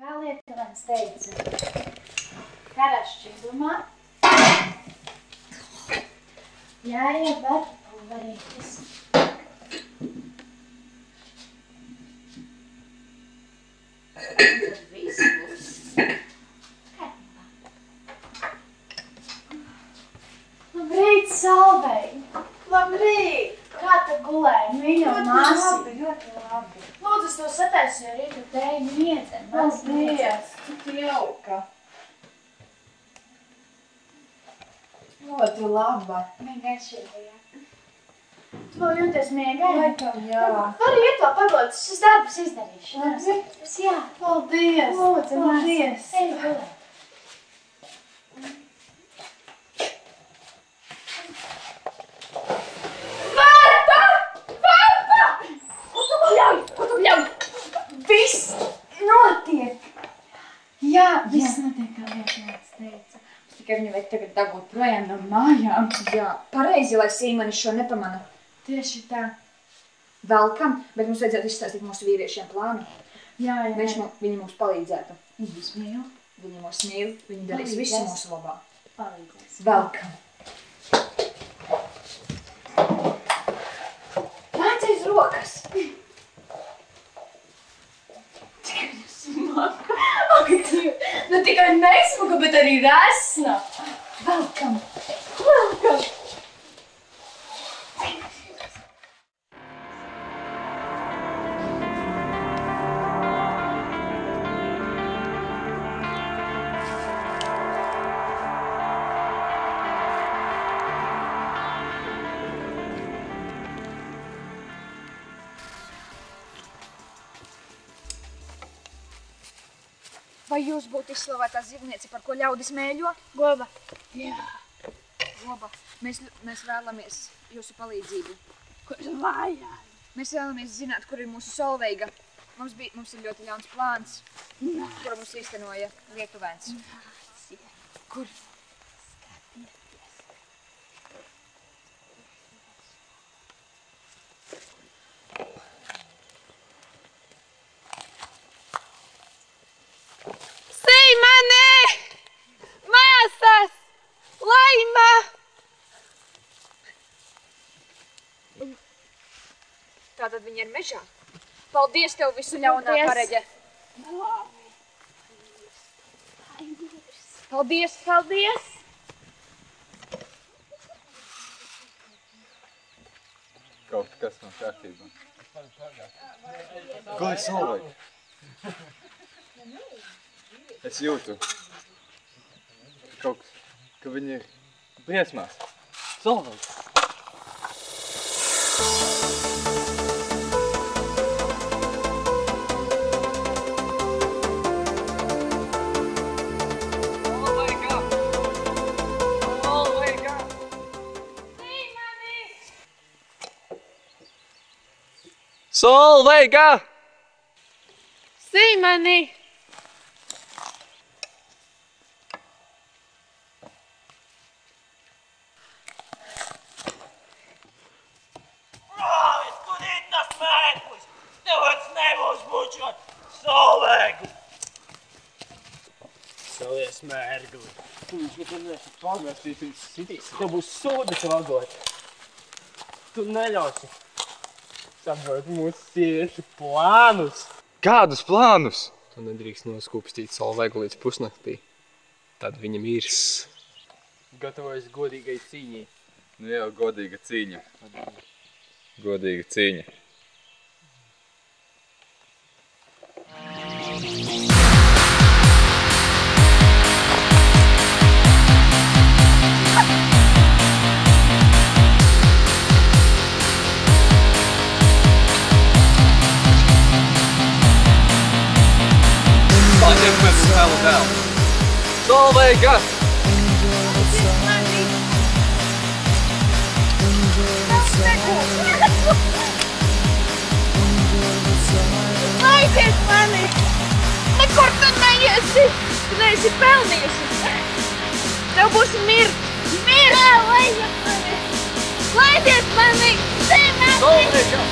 Kā Lietuvens teica, karašs čigumā, jāiet var pulverītis. Un tad viss būs kārtībā. Labrīt, Salvei! Labrīt! Kā tu gulēji, mīļo māsi? Ļoti labi. Lūdzu, es to sataisīju rītu tēju miedzeni. Paldies, cik jauka. Ļoti laba. Vienkārši, jā. Tu vēl jūties miegā? Laikam, jā. Vari iet vēl paglot, es darbus izdarīšu. Labi. Jā. Paldies. Lūdzu, Paldies. Ej, gulēt. Ko tu bļauj? Viss notiek. Jā, viss notiek, kā Lietuvens teica. Tikai viņu vajag tagad dabūt projām no mājām. Jā, pareizi, lai Sīmanis šo nepamana. Tieši tā. Velkam, bet mums vajadzētu izstāstīt mūsu vīriešiem plānu. Jā. Viņi mums palīdzētu. Viņi mūs mīl. Viņi mūs mīl, viņi darīs visu mūsu labā. Palīdzēs. Velkam. Nāc aiz rokas. Ak, Dieva, nu tikai nesmuka, bet arī resna. Velkam. Welcome. Vai jūs būtu izslavētā zivniece, par ko ļaudis mēļo? Goba. Jā. Goba, mēs vēlamies jūsu palīdzību. Ko es vajag? Mēs vēlamies zināt, kur ir mūsu Solveiga. Mums ir ļoti ļauns plāns, kuru mums īstenoja Lietuvens. Kur? Tātad viņi ir mežā. Paldies tev visu ļaunā pareģe. Paldies, paldies. Kaut kas nav kārtībā. Ko es Solveiga? Es jūtu kaut kas, ka viņi ir briesmās. Solveiga! Solveiga! Sīmani! Salies mērgli. Tu viņš nekad neesi pamestīt, viņš sitīs. Tev būs sūdas vagot. Tu neļausi saprot mūsu sieviešu plānus. Kādus plānus? Tu nedrīkst noskūpstīt Solveigu līdz pusnaktī. Tad viņa mirs. Gatavojas godīgai cīņai. Nu jau, godīga cīņa. Godīga cīņa. Solveiga! Aiziet mani! Nekur tu neiesi! Tu neesi pelnījusi! Tev būs mirt! Mirt! Aiziet mani! Aiziet mani! Solveiga!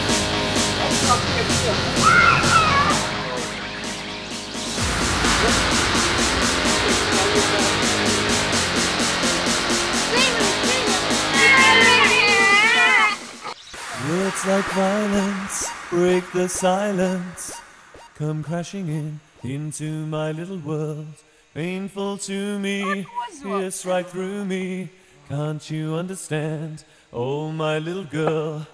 like violence, break the silence. Come crashing into my little world. Painful to me, pierce right through me. Can't you understand? Oh, my little girl.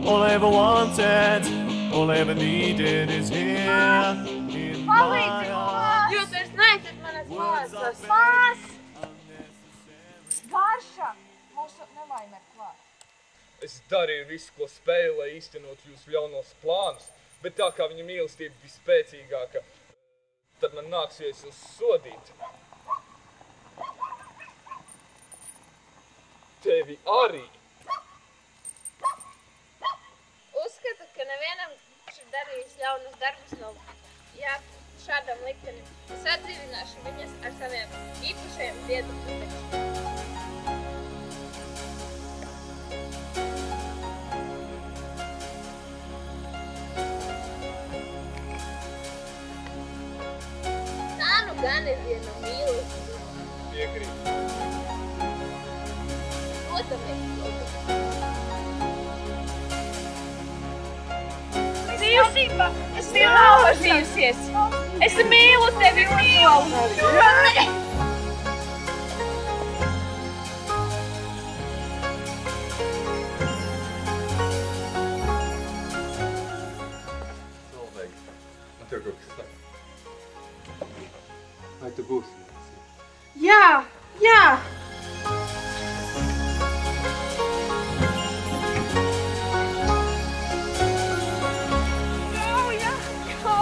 All I ever wanted, all I ever needed is here in my arms. Jūs vairs neesat manas māsas. Varša! Mūsu nelaime ir klāt. Es darīju visu, ko spēju, lai īstenot jūsu ļaunos plānus, bet tā kā viņa mīlestība bija spēcīgāka, tad man nāksies jūs sodīt. Tevi arī. Uzskatu, ka nevienam, kurš ir darījis ļaunas darbus, nav jābūt šādam liktenim. Es atdzīvināšu viņas ar saviem īpašajiem diedu priekšiem. Tā nu gan ir viena mīlestība. Piekrīt. Protams. Mīlestība! Es tevi nobažījusies! Es mīlu tevi, mīlu! Solveiga, man tev kaut kas saka. Vai tu būsi? Jā, jā.